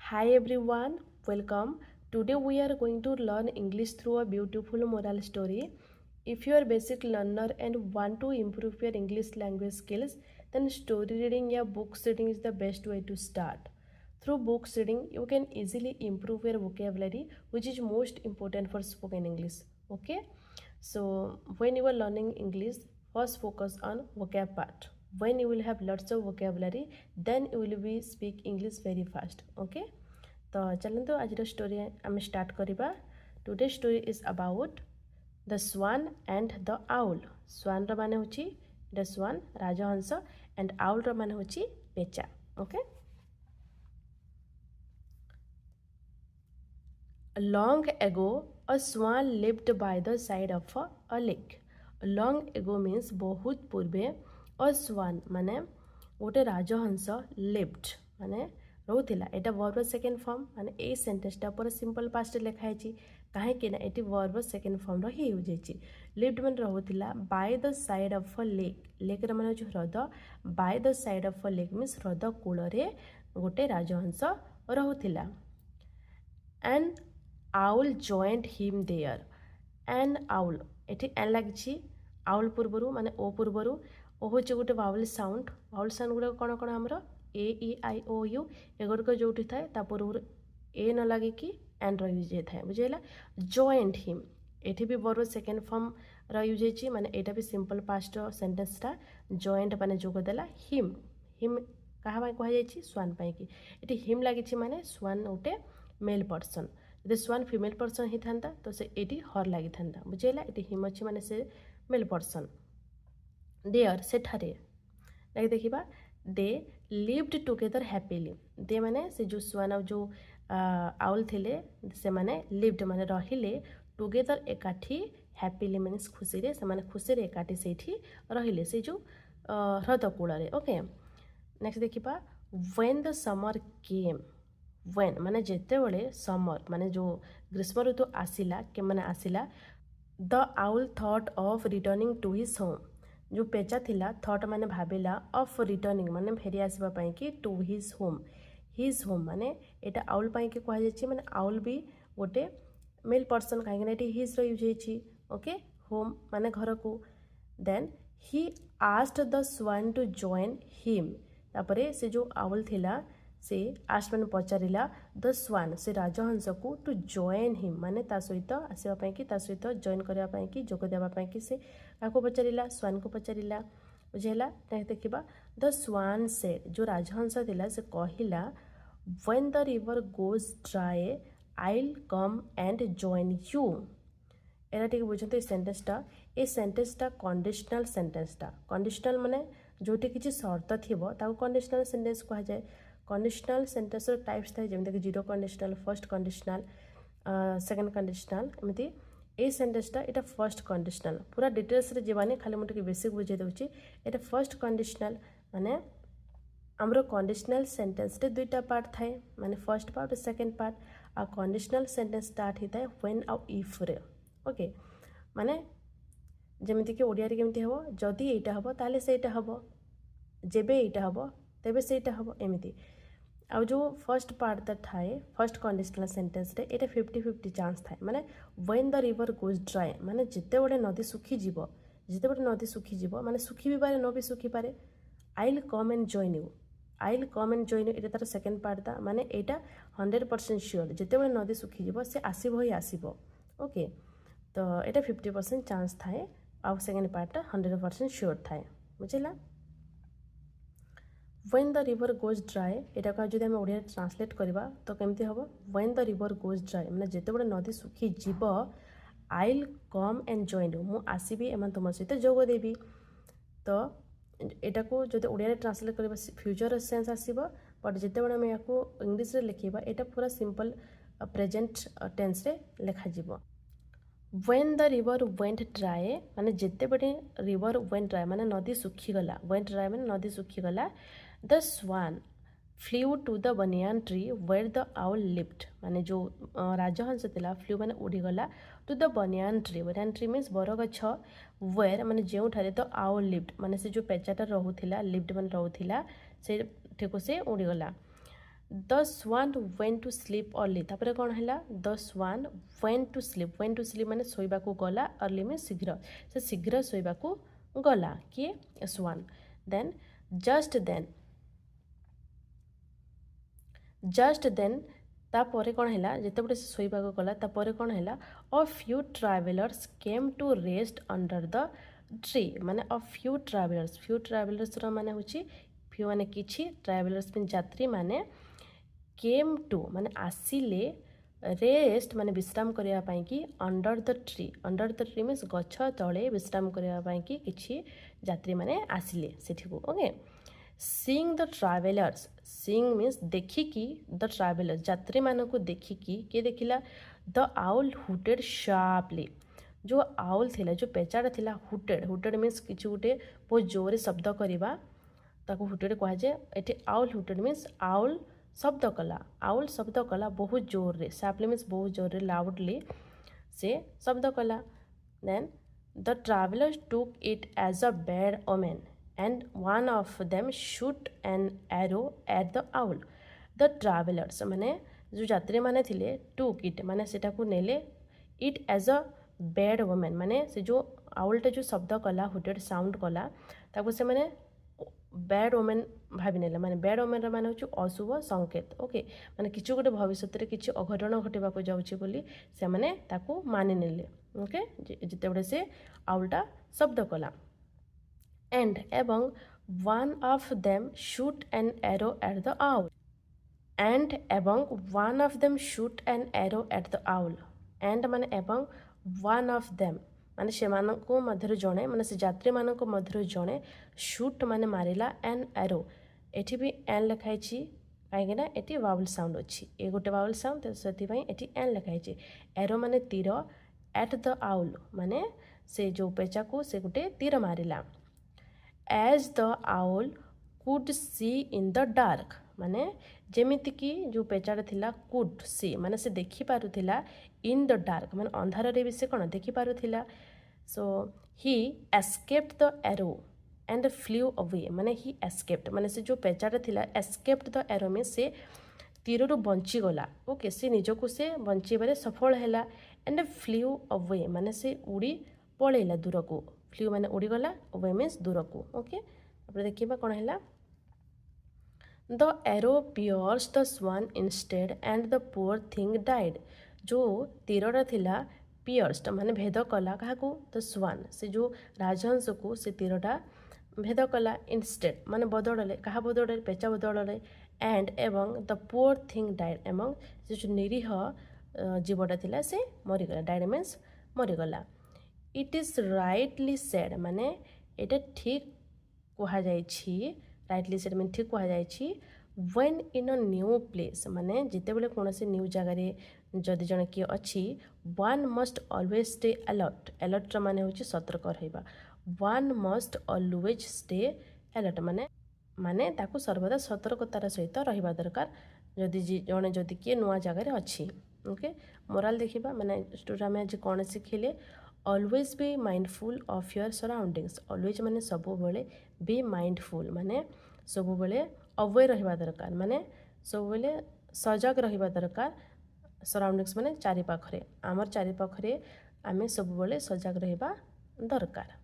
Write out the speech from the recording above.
Hi everyone, welcome. Today we are going to learn English through a beautiful moral story. If you are a basic learner and want to improve your English language skills, then story reading or books reading is the best way to start. Through books reading, you can easily improve your vocabulary, which is most important for spoken English. Okay? So when you are learning English, first focus on vocab part. When you will have lots of vocabulary, then you will be speak English very fast. Okay? तो चलते आज story आम start करवा. Today story is about the swan and the owl. Swan मान हूँ the swan राजहंस and owl मान हूँ पेचा. Okay. Long ago, a swan lived by the side of a lake. Long ago means बहुत पूर्वे. A swan माने गोटे राजहंस lived माने रोला. एटा वर्ब सेकेंड फॉर्म माने ए सेंटेंसटा पूरा सिंपल पास्ट लिखाई कहीं ना ये वर्ब सेकेंड फॉर्म यूज होती. लिव्ड मैंने रोला by the side of a lake. Lake मान हूँ ह्रद. By the side of a lake means ह्रद कूल गोटे राजहंस रोला. And owl joined him there. And owl ये एन लगी आउल पूर्वर माने ओ पूर्वर ओ हूँ गोटे वाउल साउंड. वाउल साउंड गुड़ा कौन कौन आमर ए ई आई ओ यू एगुड़िक जो था पूर्व ए न लगे एंड यूज होता है. बुझेगा. जॉइंट हिम ये भी वर्ब सेकेंड फॉर्म यूज होती माने यहाँ भी सिंपल पास्ट सेंटेंसटा जॉइंट माने जोगदेला. हिम हिम क्या कहुई स्वान पाई ये हिम लगी माने स्वान गोटे मेल पर्सन. यदि स्वान फीमेल पर्सन ही था तो से ये हर लगी था. बुझेगा. ये हिम अच्छी माने से मेल पर्सन. देयर सेठारे देखा दे लिव्ड टुगेदर हैप्पीली. दे माने से जो स्वान जो आउल थिले से माने लिव्ड माने रहिले टुगेदर एकाठी हैप्पीली मीन्स खुशी रे से माने खुशी रे एकाठी सेठी रहिले से जो ह्रद कूल. ओके. नेक्स्ट देखा when the summer came. When माने जेते बड़े समर माने जो ग्रीष्म ऋतु आसिला के माने आसिला the owl thought of returning to his home. जो पेचा थिला थॉट माने भाविला ऑफ रिटर्निंग माने फेरी आसवाई कि to his home. His home माने एटा आउल पाई कि कहुई माने आउल भी गोटे मेल पर्सन कहीं हिज यूज होती. ओके. होम माने घर को. Then he asked the swan to join him. तापरे से जो आउल थिला से आस्ट मैंने पचारा द स्वान से राजहंस को टू जॉइन हिम माने ता सहित आसवाई कि सहित जॉइन करने कि जोग देवाई कि से क्या पचारा स्वान को पचारा. बुझेगा. देखा द स्वान से जो राजहंस थिला से कहला when the river goes dry I'll come and join you. एटा टे बुझे सेंटेंसटा. ये सेंटेंसटा कंडीशनल सेंटेंसटा. कंडीशनल माने जोटी किसी शर्त थी कंडीशनल सेंटेंस कह जाए. कंडीशनल सेंटेंस टाइप्स थाए जमीक zero conditional first conditional second conditional एमती. ए सेंटेंसटा यहाँ फर्स्ट कंडीशनल पूरा डिटेल्स रे जीवानी खाली मुझे बेसिक बुझे दूसरी. यहाँ फर्स्ट कंडीशनल माने आमर कंडीशनल सेंटेंस रे दुईटा पार्ट थाए माने फर्स्ट पार्ट और सेकेंड पार्ट. आ कंडीशनल सेंटेंस स्टार्ट होता है व्हेन आउ इफ रे. ओके. माने जमीक ओडिया केमती हम जदि यहाँ हम ताले सेटा हम जेबे यहाँ हम तेबे सेटा हम एमती. आउ जो फर्स्ट पार्ट थाए फर्स्ट कंडीशनल सेंटेंस रे ये 50-50 चांस थाए माने when the river goes dry माने जिते बड़े नदी सुखीजी जिते बड़े नदी सुखीजी माने सुखी भी पारे न भी सुखी पारे. I'll come and join you. I'll come and join you ये तार सेकेंड पार्ट था माने यहाँ 100% श्योर जिते बड़े नदी सुखीजी से आसब ही आसब. ओके. तो यहाँ 50% चांस थाए आउ सेकेंड पार्ट 100% श्योर थाए. बुझेगा. When the river goes dry यहाँ जो आम ओडिया ट्रांसलेट करवा तो केमती हम when the river goes dry मैंने जिते बड़े नदी सुखी जीव I'll come and join you मु आसबि एम तुम सहित जोग देवी. तो यहाँ को जो ओडिया ट्रांसलेट करवा फ्यूचर सेंस आसब बट जिते बड़े आम या इंग्लीश रे लिखा यहाँ पूरा सिंपल प्रेजेंट टेंस रे लिखा. When the river went dry माने जिते बड़े रिवर वेंट ड्राई माने नदी सुखीगला. वेंट ड्राई माने नदी सुखीगला. The swan flew to the banyan tree where the owl lived माने जो राजहंस थिला फ्ल्यू माने उड़ीगला to the banyan tree means बरगछ वेयर माने जो द आउल लिव्ड माने से जो पेचाटा रोला लिव्ड माने रोला से ठीक से उड़ीगला. The swan went to sleep early तापर कौन है the swan went to sleep माने शोइबा को गला अर्ली में शीघ्र से शीघ्र शोइबा को गला किए स्वान देन जस्ट देन तापर कौन है जिते से शोइबा को गला तापर कौन है a few travellers came to rest under the tree माने अ फ्यू ट्रावेलर्स माने होची फ्यू माने किछि ट्रावेलर्स मीन यात्री माने केम टू माने आसिले रेस्ट माने विश्राम करने पाई कि अंडर द ट्री मीन्स गछ तले विश्राम करने पाई कि किछि यात्री माने आसिले सेठी को okay seeing the travellers seeing means देखिकी द ट्रावेलर्स यात्री मानक देखिकी किए देखिला द आउल हुटेड शार्पली जो आउल थिला जो पेचाड़ा थिला हुटेड मीन्स किछि गोटे बहुत जोरे शब्द करवा ताको हुटेड कह जाए एठी आउल हुटेड मीन्स आउल शब्द कला बहुत जोर रे शार्पली मीन्स बहुत जोर रे लाउडली से शब्द कला then the travellers took it as a bad omen and one of them shoot an arrow at the owl the travellers माने जो यात्री माने थिले टुक इट माने सेटा को नेले it as a bad women माने से जो आउलटा जो शब्द कला हुटेड साउंड कला ताको से माने बैड वोमेन भावी नेले माने बैड वोमेन माने होची अशुभ संकेत ओके माने किछु गोटे भविष्य रे किछु अघटन घटिबा को जाउची बोली से माने ताको मानि नेले ओके जिते बडे से आउलटा शब्द कला एंड एवं one of them shoot an arrow at the owl and एवं one of them shoot an arrow at the owl and माने एवं वन ऑफ देम माने से मध्य जड़े माने से यात्री मान मध्य जड़े शूट माने मारिला एन एरो एठी भी एन लिखाई कहीं ये वाउल साउंड अच्छी ये गोटे वाउल साउंड से एन लिखाई एरो माने तीर एट द आउल माने से जो पेचा को से गोटे तीर मारिला as the owl could see in the dark माने जेमिति कि जो पेचाड़ा थिला कुड सी माने से देखि पारुथिला इन द डार्क माने अंधार रे भी से कोन देखि पारुथिला so he escaped the arrow and flew away माने ही एस्केप्ड माने से जो पेचाड़ा थिला एस्केप्ड द एरो में से तीर रु बंची गला ओके से निजको से बंचीबारे सफल हैला एंड फ्ल्यू अवे माने से उड़ी पळेला दूर को फ्ल्यू माने उड़ी गला अवे मीन्स दूर को ओके अब देखिबा कोन हैला the arrow pierce the swan instead and the poor thing died जो तीरटा थिला पियर्स माने भेद कला क्या द स्वान से जो राजहंस को से तीरटा भेद कला इंस्टेड माने बदड़े क्या बदड़े पेचा बदड़े एंड एवं द पुअर थिंग डाइड एवं से जो निरीह जीवटा थिला से मरीगला डाइड मीन्स मरीगला इट इज राइटली सेड माने एटा ठीक कहा जाइछि राइटली सेड मीन ठीक कहा जाइछि when in a new place माने जिते बेले कौन से न्यू जगह जदि जन किए अच्छी one must always stay alert माने होछि सतर्क रहइबा one must always stay alert माने माने ताकू सर्वदा सतर्कतार सहित रहिबा दरकार जदि जने जदि किए नुआ जगह अच्छी ओके मोराल देखिबा माने स्टोरी में आज कौन शिखिले always be mindful of your surroundings always माने सब बेले बी माइंडफुल माने सब बेले अवेयर रहिबा दरकार माने सब बेले सजग रहिबा दरकार सराउंडिंग्स माने चारि पाखरे आमर चारि पाखरे आमे सब बेले सजग रहिबा दरकार।